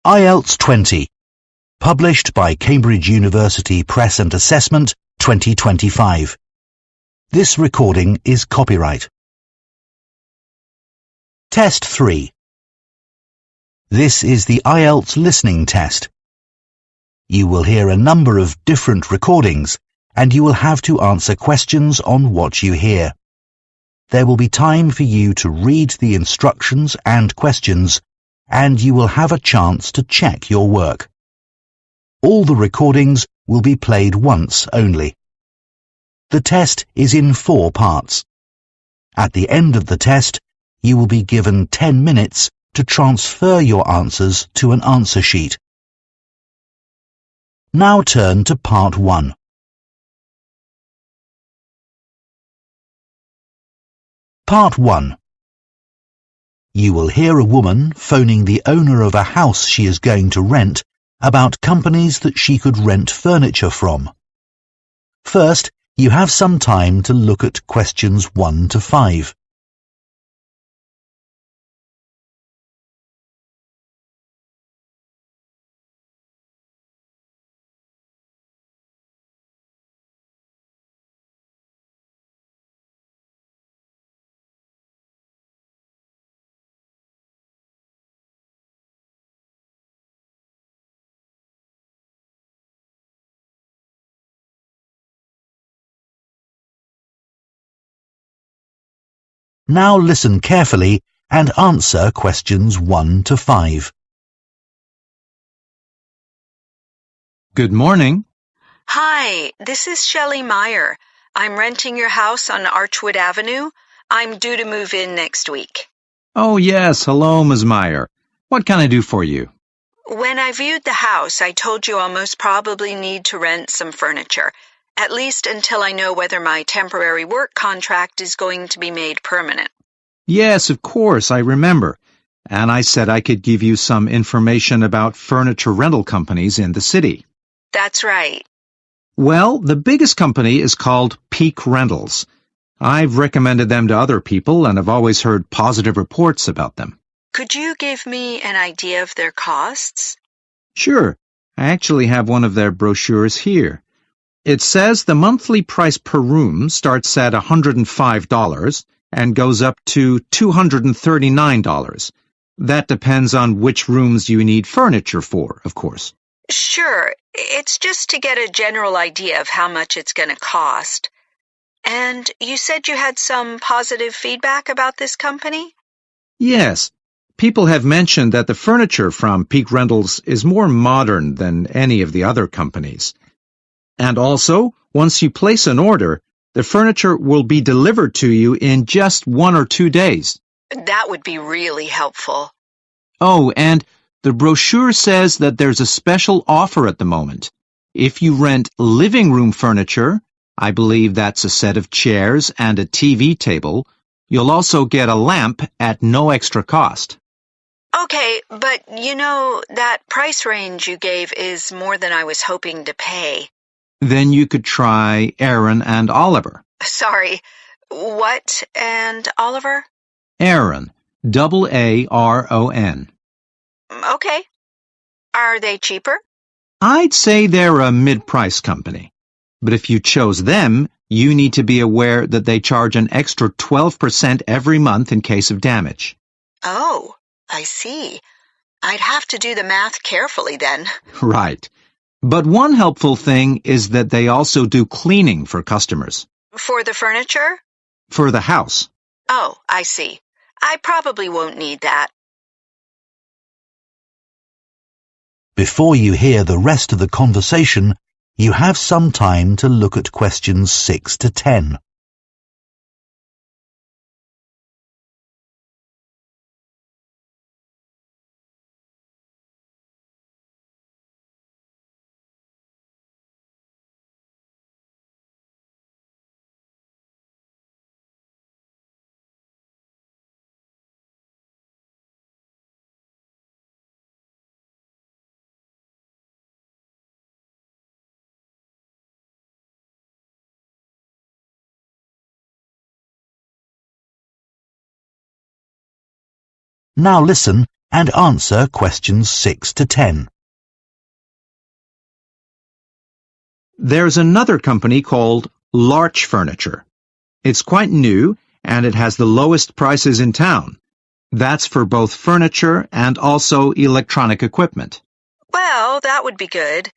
IELTS 20, published by Cambridge University Press and Assessment 2025. This recording is copyright. Test 3. This is the IELTS listening test. You will hear a number of different recordings, and you will have to answer questions on what you hear. There will be time for you to read the instructions and questions, and you will have a chance to check your work. All the recordings will be played once only. The test is in 4 parts. At the end of the test, you will be given 10 minutes to transfer your answers to an answer sheet. Now turn to Part 1. Part 1. You will hear a woman phoning the owner of a house she is going to rent about companies that she could rent furniture from. First, you have some time to look at questions 1 to 5. Now listen carefully and answer questions 1 to 5. Good morning. Hi, this is Shelley Meyer. I'm renting your house on Archwood Avenue. I'm due to move in next week. Oh, yes. Hello, Ms. Meyer. What can I do for you? When I viewed the house, I told you I'll most probably need to rent some furniture, at least until I know whether my temporary work contract is going to be made permanent. Yes, of course, I remember. And I said I could give you some information about furniture rental companies in the city. That's right. Well, the biggest company is called Peak Rentals. I've recommended them to other people and have always heard positive reports about them. Could you give me an idea of their costs? Sure. I actually have one of their brochures here. It says the monthly price per room starts at $105 and goes up to $239. That depends on which rooms you need furniture for, of course. Sure. It's just to get a general idea of how much it's going to cost. And you said you had some positive feedback about this company? Yes. People have mentioned that the furniture from Peak Rentals is more modern than any of the other companies. And also, once you place an order, the furniture will be delivered to you in just 1 or 2 days. That would be really helpful. Oh, and the brochure says that there's a special offer at the moment. If you rent living room furniture, I believe that's a set of chairs and a TV table, you'll also get a lamp at no extra cost. Okay, but that price range you gave is more than I was hoping to pay. Then you could try Aaron and Oliver. Sorry, what and Oliver? Aaron, Aaron. Okay. Are they cheaper? I'd say they're a mid-price company. But if you chose them, you need to be aware that they charge an extra 12% every month in case of damage. Oh, I see. I'd have to do the math carefully then. Right. But one helpful thing is that they also do cleaning for customers. For the furniture? For the house. Oh, I see. I probably won't need that. Before you hear the rest of the conversation, you have some time to look at questions 6 to 10. Now listen and answer questions 6 to 10. There's another company called Larch Furniture. It's quite new, and it has the lowest prices in town. That's for both furniture and also electronic equipment. Well, that would be good.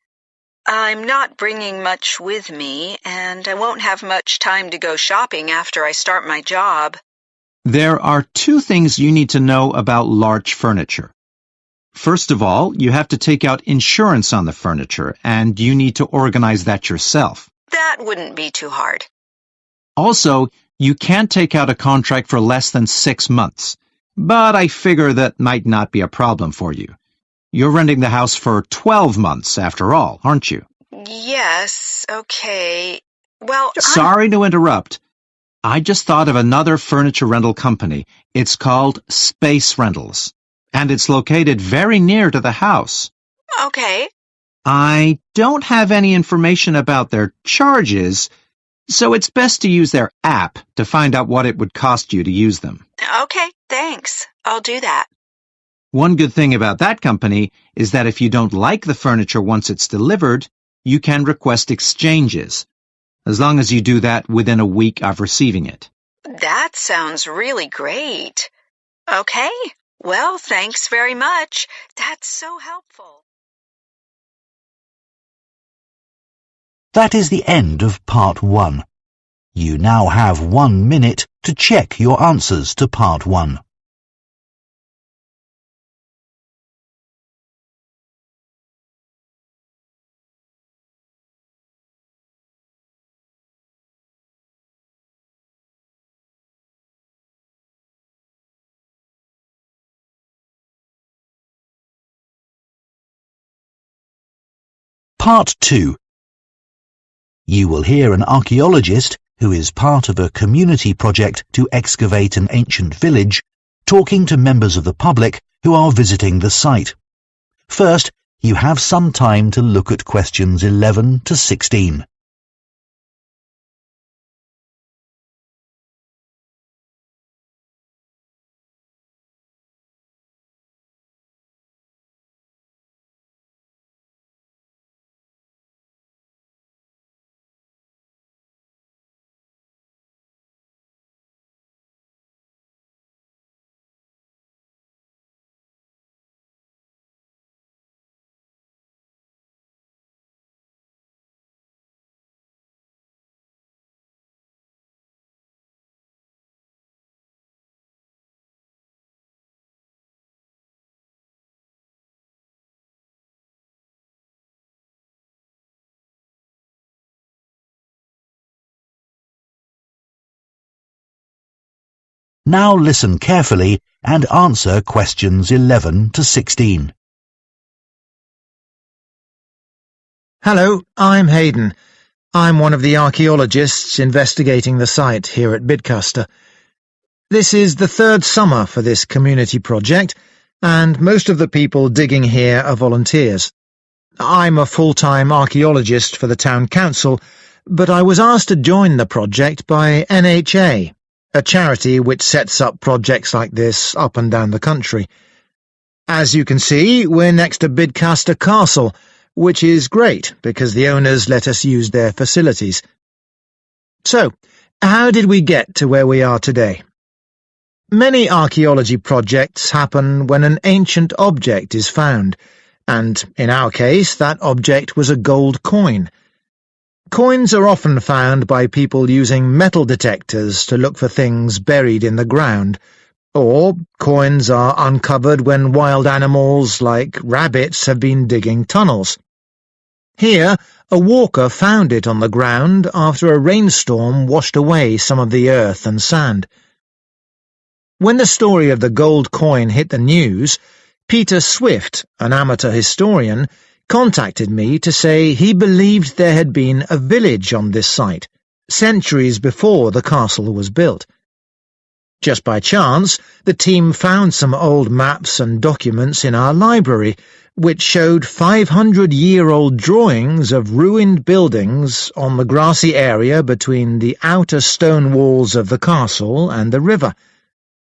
I'm not bringing much with me, and I won't have much time to go shopping after I start my job. There are two things you need to know about Larch Furniture. First of all, you have to take out insurance on the furniture, and you need to organize that yourself. That wouldn't be too hard. Also, you can't take out a contract for less than 6 months, but I figure that might not be a problem for you. You're renting the house for 12 months, after all, aren't you? Yes, okay. Well, Sorry to interrupt. I just thought of another furniture rental company. It's called Space Rentals, and it's located very near to the house. Okay. I don't have any information about their charges, so it's best to use their app to find out what it would cost you to use them. Okay, thanks. I'll do that. One good thing about that company is that if you don't like the furniture once it's delivered, you can request exchanges, as long as you do that within a week of receiving it. That sounds really great. Okay, well, thanks very much. That's so helpful. That is the end of part 1. You now have 1 minute to check your answers to part 1. Part 2. You will hear an archaeologist, who is part of a community project to excavate an ancient village, talking to members of the public who are visiting the site. First, you have some time to look at questions 11 to 16. Now listen carefully and answer questions 11 to 16. Hello, I'm Hayden. I'm one of the archaeologists investigating the site here at Bidcaster. This is the 3rd summer for this community project, and most of the people digging here are volunteers. I'm a full-time archaeologist for the town council, but I was asked to join the project by NHA, a charity which sets up projects like this up and down the country. As you can see, we're next to Bidcaster Castle, which is great because the owners let us use their facilities. So, how did we get to where we are today? Many archaeology projects happen when an ancient object is found, and in our case, that object was a gold coin. Coins are often found by people using metal detectors to look for things buried in the ground, or coins are uncovered when wild animals like rabbits have been digging tunnels. Here, a walker found it on the ground after a rainstorm washed away some of the earth and sand. When the story of the gold coin hit the news, Peter Swift, an amateur historian, contacted me to say he believed there had been a village on this site, centuries before the castle was built. Just by chance, the team found some old maps and documents in our library, which showed 500-year-old drawings of ruined buildings on the grassy area between the outer stone walls of the castle and the river.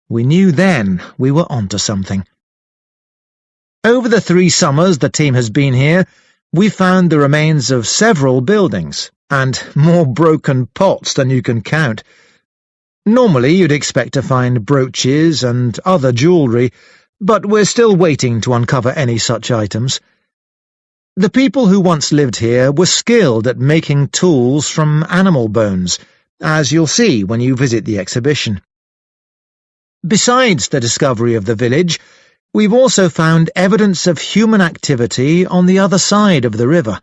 We knew then we were onto something. Over the 3 summers the team has been here, we found the remains of several buildings, and more broken pots than you can count. Normally you'd expect to find brooches and other jewellery, but we're still waiting to uncover any such items. The people who once lived here were skilled at making tools from animal bones, as you'll see when you visit the exhibition. Besides the discovery of the village, we've also found evidence of human activity on the other side of the river.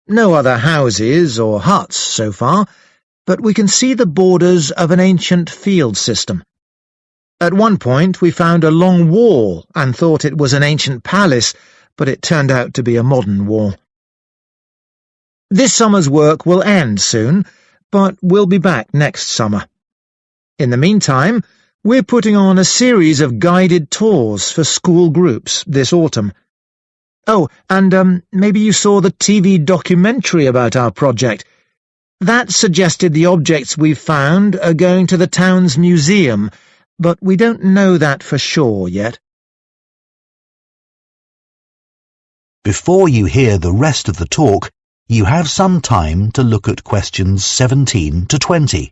No other houses or huts so far, but we can see the borders of an ancient field system. At one point we found a long wall and thought it was an ancient palace, but it turned out to be a modern wall. This summer's work will end soon, but we'll be back next summer. In the meantime, we're putting on a series of guided tours for school groups this autumn. Oh, and maybe you saw the TV documentary about our project. That suggested the objects we've found are going to the town's museum, but we don't know that for sure yet. Before you hear the rest of the talk, you have some time to look at questions 17 to 20.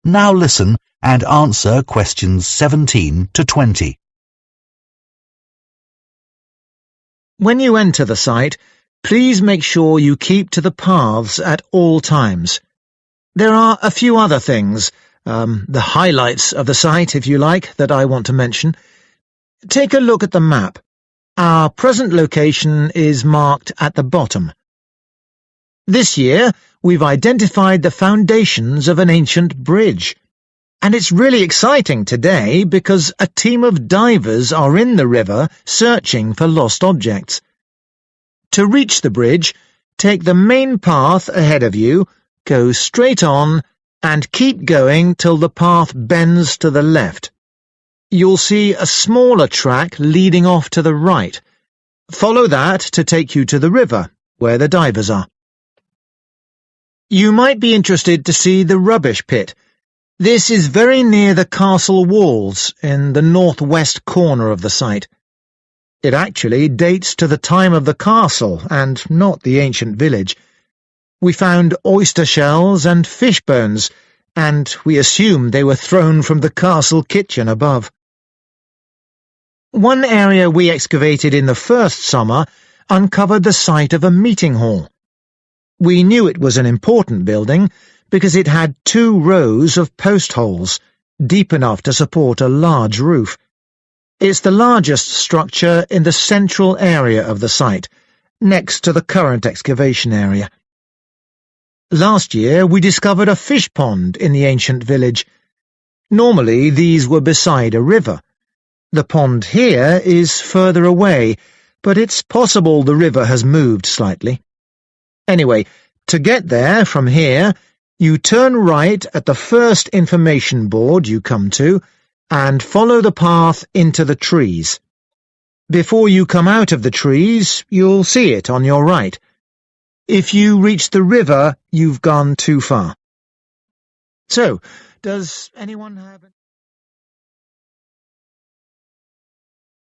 Now listen and answer questions 17 to 20. When you enter the site, please make sure you keep to the paths at all times. There are a few other things, the highlights of the site, if you like, that I want to mention. Take a look at the map. Our present location is marked at the bottom. This year, we've identified the foundations of an ancient bridge. And it's really exciting today because a team of divers are in the river searching for lost objects. To reach the bridge, take the main path ahead of you, go straight on, and keep going till the path bends to the left. You'll see a smaller track leading off to the right. Follow that to take you to the river, where the divers are. You might be interested to see the rubbish pit. This is very near the castle walls in the northwest corner of the site. It actually dates to the time of the castle and not the ancient village. We found oyster shells and fish bones, and we assume they were thrown from the castle kitchen above. One area we excavated in the first summer uncovered the site of a meeting hall. We knew it was an important building because it had 2 rows of post holes, deep enough to support a large roof. It's the largest structure in the central area of the site, next to the current excavation area. Last year we discovered a fish pond in the ancient village. Normally these were beside a river. The pond here is further away, but it's possible the river has moved slightly. Anyway, to get there from here, you turn right at the first information board you come to and follow the path into the trees. Before you come out of the trees, you'll see it on your right. If you reach the river, you've gone too far. So, does anyone have...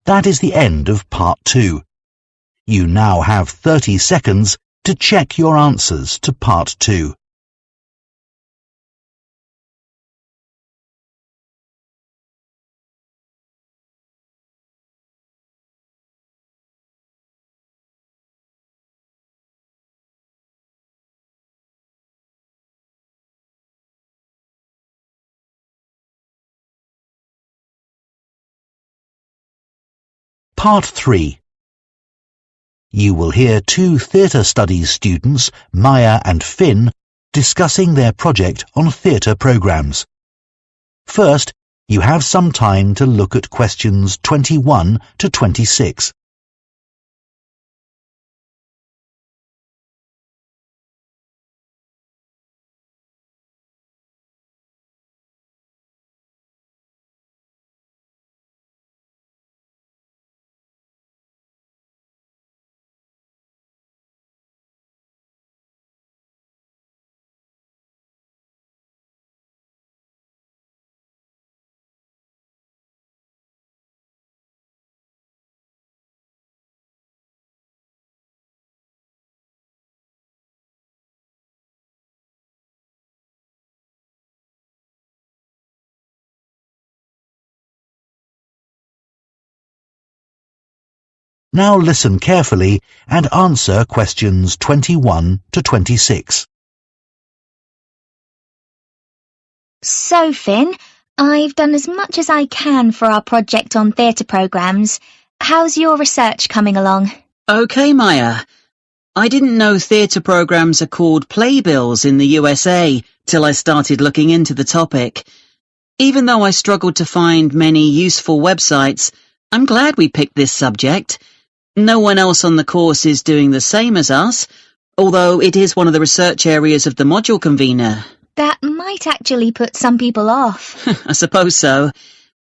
That is the end of part 2. You now have 30 seconds to check your answers to part 2. Part 3. You will hear 2 theatre studies students, Maya and Finn, discussing their project on theatre programmes. First, you have some time to look at questions 21 to 26. Now listen carefully and answer questions 21 to 26. So, Finn, I've done as much as I can for our project on theatre programmes. How's your research coming along? Okay, Maya. I didn't know theatre programmes are called playbills in the USA till I started looking into the topic. Even though I struggled to find many useful websites, I'm glad we picked this subject. No one else on the course is doing the same as us, although it is one of the research areas of the module convener. That might actually put some people off. I suppose so.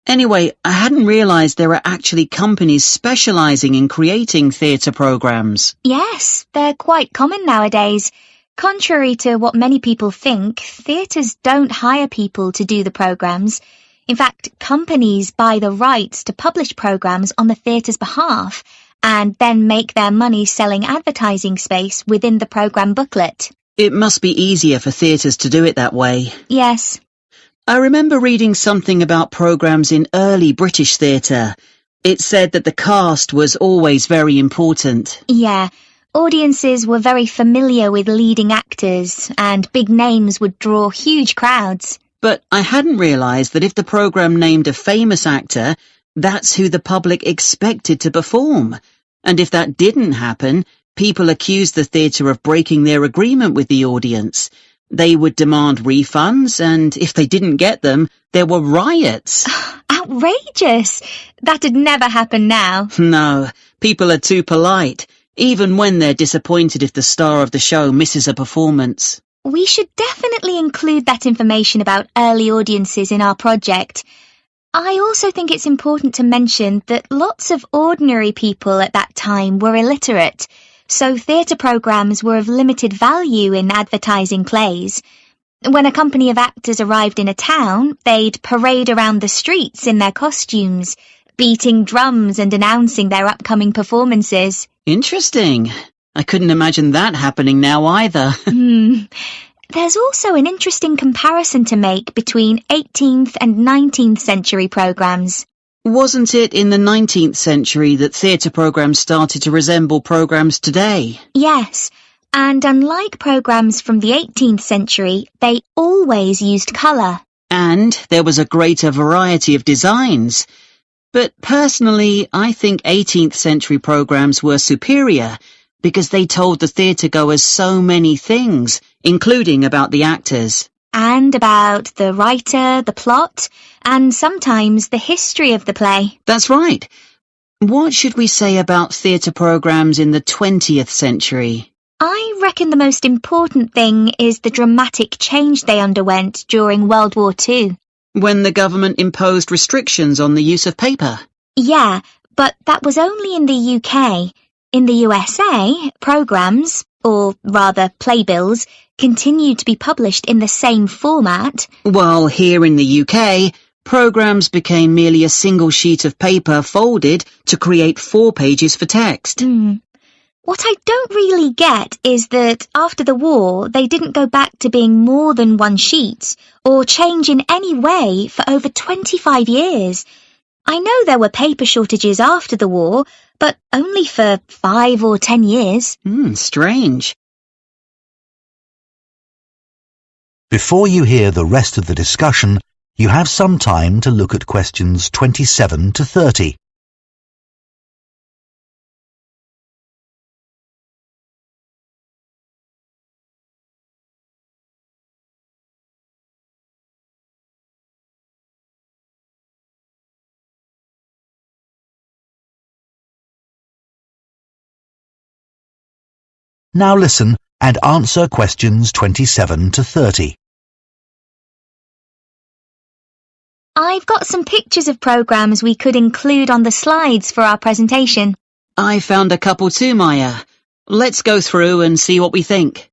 Anyway, I hadn't realised there are actually companies specialising in creating theatre programmes. Yes, they're quite common nowadays. Contrary to what many people think, theatres don't hire people to do the programmes. In fact, companies buy the rights to publish programmes on the theatre's behalf and then make their money selling advertising space within the programme booklet. It must be easier for theatres to do it that way. Yes. I remember reading something about programmes in early British theatre. It said that the cast was always very important. Yeah, audiences were very familiar with leading actors, and big names would draw huge crowds. But I hadn't realised that if the programme named a famous actor, that's who the public expected to perform. And if that didn't happen, people accused the theatre of breaking their agreement with the audience. They would demand refunds, and if they didn't get them, there were riots. Outrageous! That'd never happen now. No, people are too polite, even when they're disappointed if the star of the show misses a performance. We should definitely include that information about early audiences in our project. I also think it's important to mention that lots of ordinary people at that time were illiterate, so theatre programmes were of limited value in advertising plays. When a company of actors arrived in a town, they'd parade around the streets in their costumes, beating drums and announcing their upcoming performances. Interesting. I couldn't imagine that happening now either. There's also an interesting comparison to make between 18th and 19th century programmes. Wasn't it in the 19th century that theatre programmes started to resemble programmes today? Yes, and unlike programmes from the 18th century, they always used colour. And there was a greater variety of designs. But personally, I think 18th century programmes were superior because they told the theatre-goers so many things, including about the actors. And about the writer, the plot, and sometimes the history of the play. That's right. What should we say about theatre programmes in the 20th century? I reckon the most important thing is the dramatic change they underwent during World War II. When the government imposed restrictions on the use of paper? Yeah, but that was only in the UK. In the USA, programmes, or rather playbills, continued to be published in the same format. While here in the UK, programmes became merely a single sheet of paper folded to create 4 pages for text. What I don't really get is that after the war, they didn't go back to being more than one sheet, or change in any way for over 25 years. I know there were paper shortages after the war, but only for 5 or 10 years. Strange. Before you hear the rest of the discussion, you have some time to look at questions 27 to 30. Now listen and answer questions 27 to 30. I've got some pictures of programmes we could include on the slides for our presentation. I found a couple too, Maya. Let's go through and see what we think.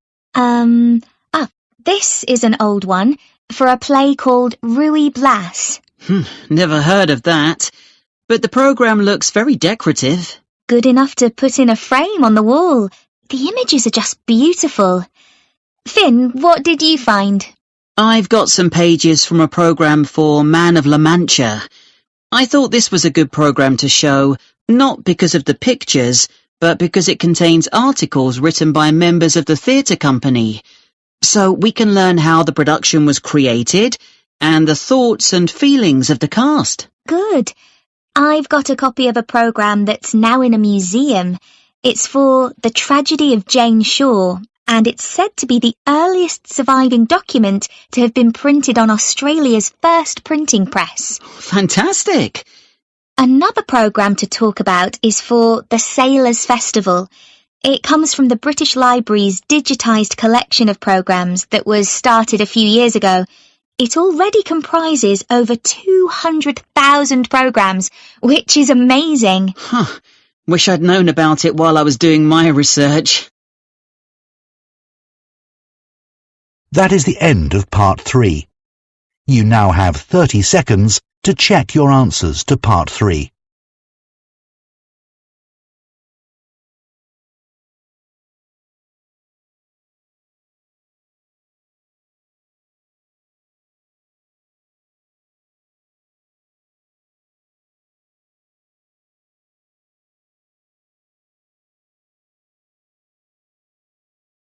This is an old one for a play called Ruy Blas. Never heard of that. But the programme looks very decorative. Good enough to put in a frame on the wall. The images are just beautiful. Finn, what did you find? I've got some pages from a programme for Man of La Mancha. I thought this was a good programme to show, Not because of the pictures, but because it contains articles written by members of the theatre company. So we can learn how the production was created and the thoughts and feelings of the cast. Good. I've got a copy of a programme that's now in a museum. It's for The Tragedy of Jane Shore, and it's said to be the earliest surviving document to have been printed on Australia's first printing press. Fantastic! Another programme to talk about is for the Sailors' Festival. It comes from the British Library's digitised collection of programmes that was started a few years ago. It already comprises over 200,000 programmes, which is amazing. Wish I'd known about it while I was doing my research. That is the end of part 3. You now have 30 seconds to check your answers to part 3.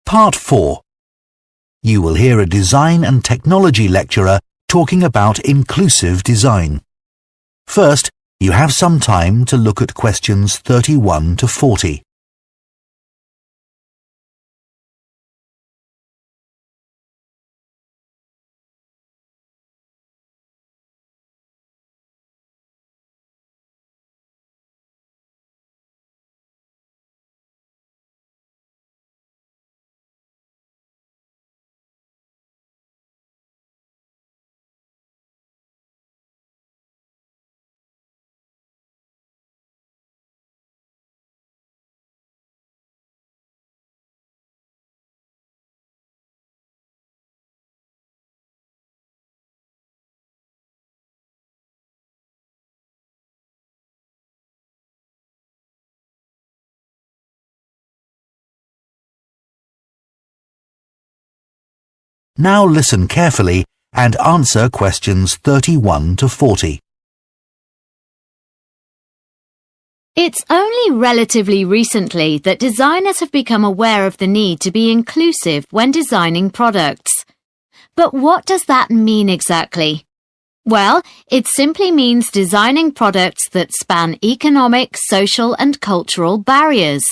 Part 4. You will hear a design and technology lecturer talking about inclusive design. First, you have some time to look at questions 31 to 40. Now listen carefully and answer questions 31 to 40. It's only relatively recently that designers have become aware of the need to be inclusive when designing products. But what does that mean exactly? Well, it simply means designing products that span economic, social and cultural barriers.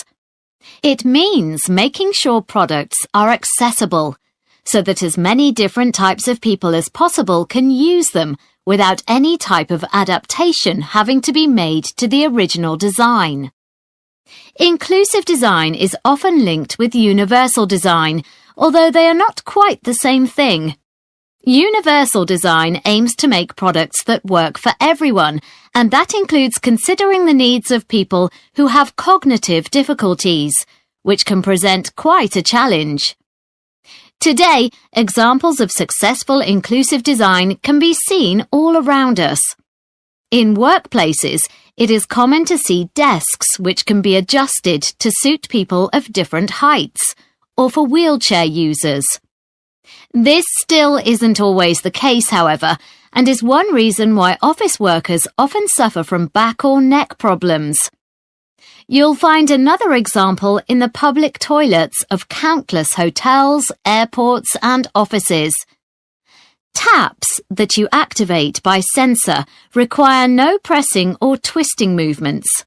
It means making sure products are accessible, so that as many different types of people as possible can use them without any type of adaptation having to be made to the original design. Inclusive design is often linked with universal design, although they are not quite the same thing. Universal design aims to make products that work for everyone, and that includes considering the needs of people who have cognitive difficulties, which can present quite a challenge. Today, examples of successful inclusive design can be seen all around us. In workplaces, it is common to see desks which can be adjusted to suit people of different heights, or for wheelchair users. This still isn't always the case, however, and is one reason why office workers often suffer from back or neck problems. You'll find another example in the public toilets of countless hotels, airports and offices. Taps that you activate by sensor require no pressing or twisting movements.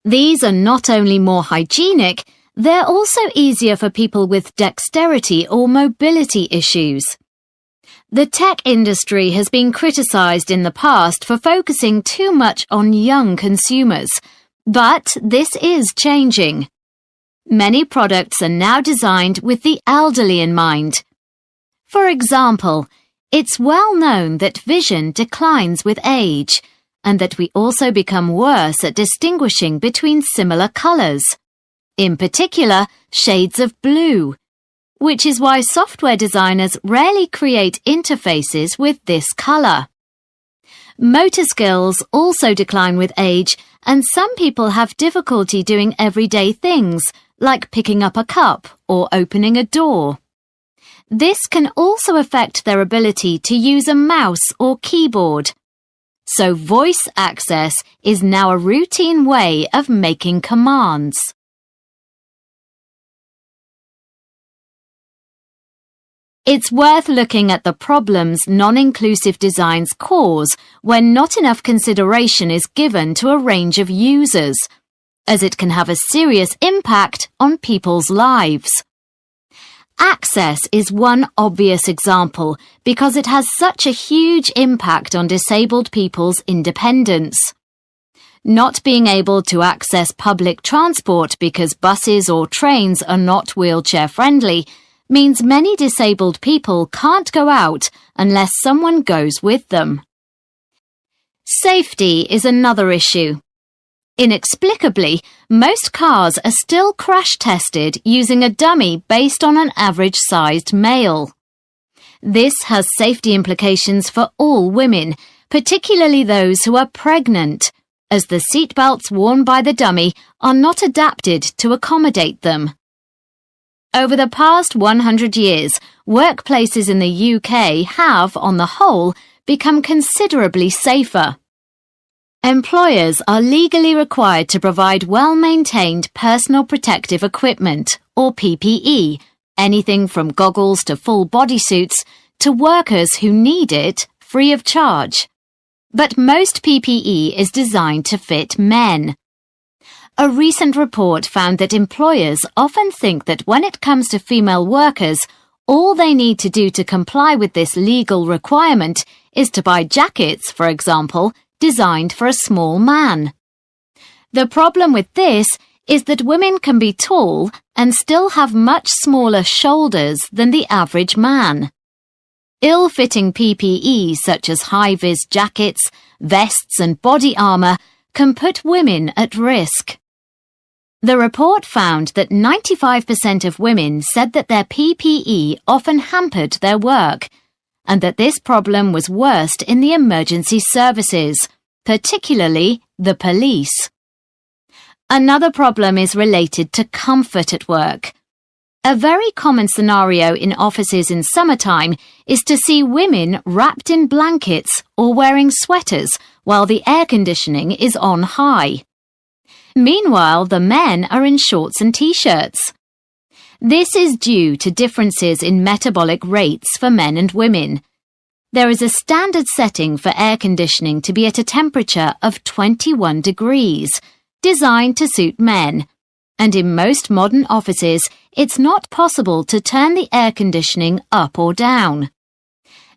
These are not only more hygienic, they're also easier for people with dexterity or mobility issues. The tech industry has been criticized in the past for focusing too much on young consumers, but this is changing. Many products are now designed with the elderly in mind. For example, it's well known that vision declines with age, and that we also become worse at distinguishing between similar colors, in particular shades of blue, which is why software designers rarely create interfaces with this color. Motor skills also decline with age, and some people have difficulty doing everyday things, like picking up a cup or opening a door. This can also affect their ability to use a mouse or keyboard. so voice access is now a routine way of making commands. It's worth looking at the problems non-inclusive designs cause when not enough consideration is given to a range of users, as it can have a serious impact on people's lives. Access is one obvious example because it has such a huge impact on disabled people's independence. Not being able to access public transport because buses or trains are not wheelchair-friendly means many disabled people can't go out unless someone goes with them. Safety is another issue. Inexplicably, most cars are still crash-tested using a dummy based on an average-sized male. This has safety implications for all women, particularly those who are pregnant, as the seatbelts worn by the dummy are not adapted to accommodate them. Over the past 100 years, workplaces in the UK have, on the whole, become considerably safer. Employers are legally required to provide well-maintained personal protective equipment, or PPE, anything from goggles to full bodysuits, to workers who need it free of charge. But most PPE is designed to fit men. A recent report found that employers often think that when it comes to female workers, all they need to do to comply with this legal requirement is to buy jackets, for example, designed for a small man. The problem with this is that women can be tall and still have much smaller shoulders than the average man. Ill-fitting PPE such as high-vis jackets, vests and body armour can put women at risk. The report found that 95% of women said that their PPE often hampered their work, and that this problem was worst in the emergency services, particularly the police. Another problem is related to comfort at work. A very common scenario in offices in summertime is to see women wrapped in blankets or wearing sweaters while the air conditioning is on high. Meanwhile, the men are in shorts and t-shirts. This is due to differences in metabolic rates for men and women. There is a standard setting for air conditioning to be at a temperature of 21 degrees, designed to suit men, and in most modern offices, it's not possible to turn the air conditioning up or down.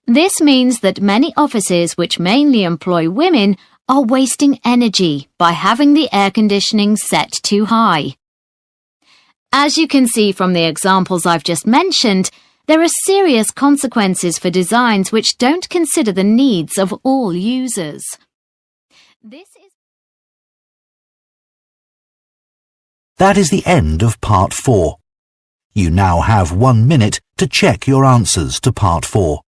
This means that many offices which mainly employ women are wasting energy by having the air conditioning set too high. As you can see from the examples I've just mentioned, there are serious consequences for designs which don't consider the needs of all users. That is the end of Part 4. You now have 1 minute to check your answers to Part 4.